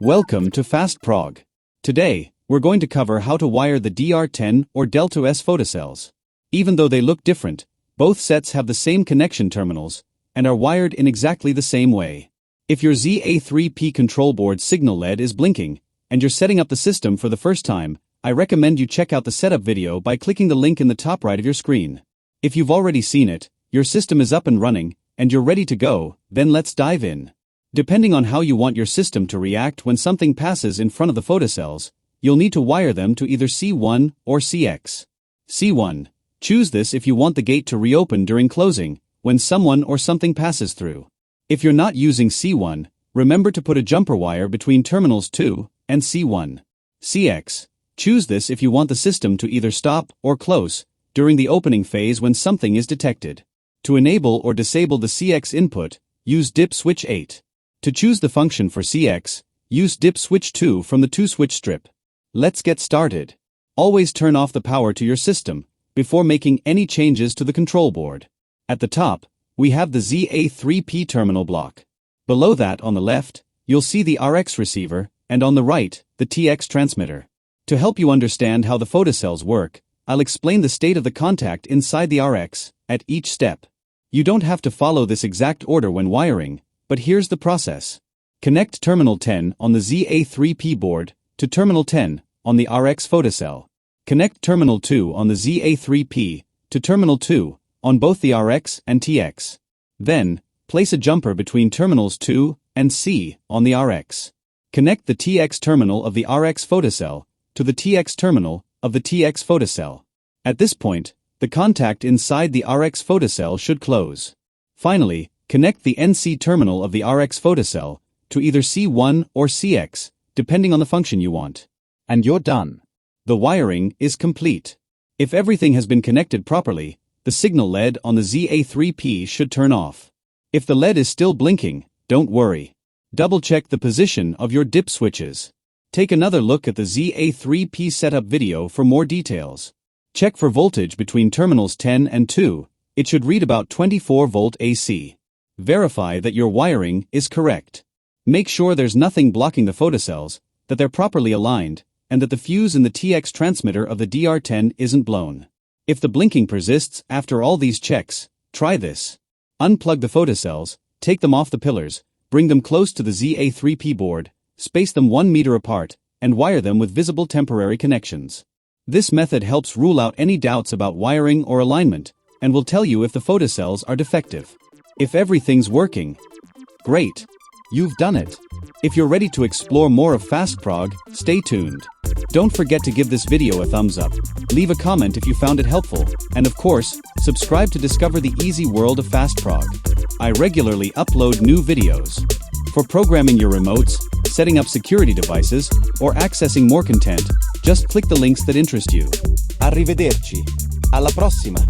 Welcome to FastProg. Today, we're going to cover how to wire the DR10 or Delta-S photocells. Even though they look different, both sets have the same connection terminals and are wired in exactly the same way. If your ZA3P control board signal LED is blinking and you're setting up the system for the first time, I recommend you check out the setup video by clicking the link in the top right of your screen. If you've already seen it, your system is up and running, and you're ready to go, then let's dive in. Depending on how you want your system to react when something passes in front of the photocells, you'll need to wire them to either C1 or CX. C1. Choose this if you want the gate to reopen during closing, when someone or something passes through. If you're not using C1, remember to put a jumper wire between terminals 2 and C1. CX. Choose this if you want the system to either stop or close during the opening phase when something is detected. To enable or disable the CX input, use DIP switch 8. To choose the function for CX, use DIP switch 2 from the 2-switch strip. Let's get started. Always turn off the power to your system before making any changes to the control board. At the top, we have the ZA3P terminal block. Below that on the left, you'll see the RX receiver, and on the right, the TX transmitter. To help you understand how the photocells work, I'll explain the state of the contact inside the RX at each step. You don't have to follow this exact order when wiring, but here's the process. Connect terminal 10 on the ZA3P board to terminal 10 on the RX photocell. Connect terminal 2 on the ZA3P to terminal 2 on both the RX and TX. Then, place a jumper between terminals 2 and C on the RX. Connect the TX terminal of the RX photocell to the TX terminal of the TX photocell. At this point, the contact inside the RX photocell should close. Finally, connect the NC terminal of the RX photocell to either C1 or CX, depending on the function you want. And you're done. The wiring is complete. If everything has been connected properly, the signal LED on the ZA3P should turn off. If the LED is still blinking, don't worry. Double-check the position of your DIP switches. Take another look at the ZA3P setup video for more details. Check for voltage between terminals 10 and 2. It should read about 24 volt AC. Verify that your wiring is correct. Make sure there's nothing blocking the photocells, that they're properly aligned, and that the fuse in the TX transmitter of the DR10 isn't blown. If the blinking persists after all these checks, try this. Unplug the photocells, take them off the pillars, bring them close to the ZA3P board, space them 1 meter apart, and wire them with visible temporary connections. This method helps rule out any doubts about wiring or alignment, and will tell you if the photocells are defective. If everything's working, great! You've done it! If you're ready to explore more of FastProg, stay tuned. Don't forget to give this video a thumbs up, leave a comment if you found it helpful, and of course, subscribe to discover the easy world of FastProg. I regularly upload new videos. For programming your remotes, setting up security devices, or accessing more content, just click the links that interest you. Arrivederci. Alla prossima.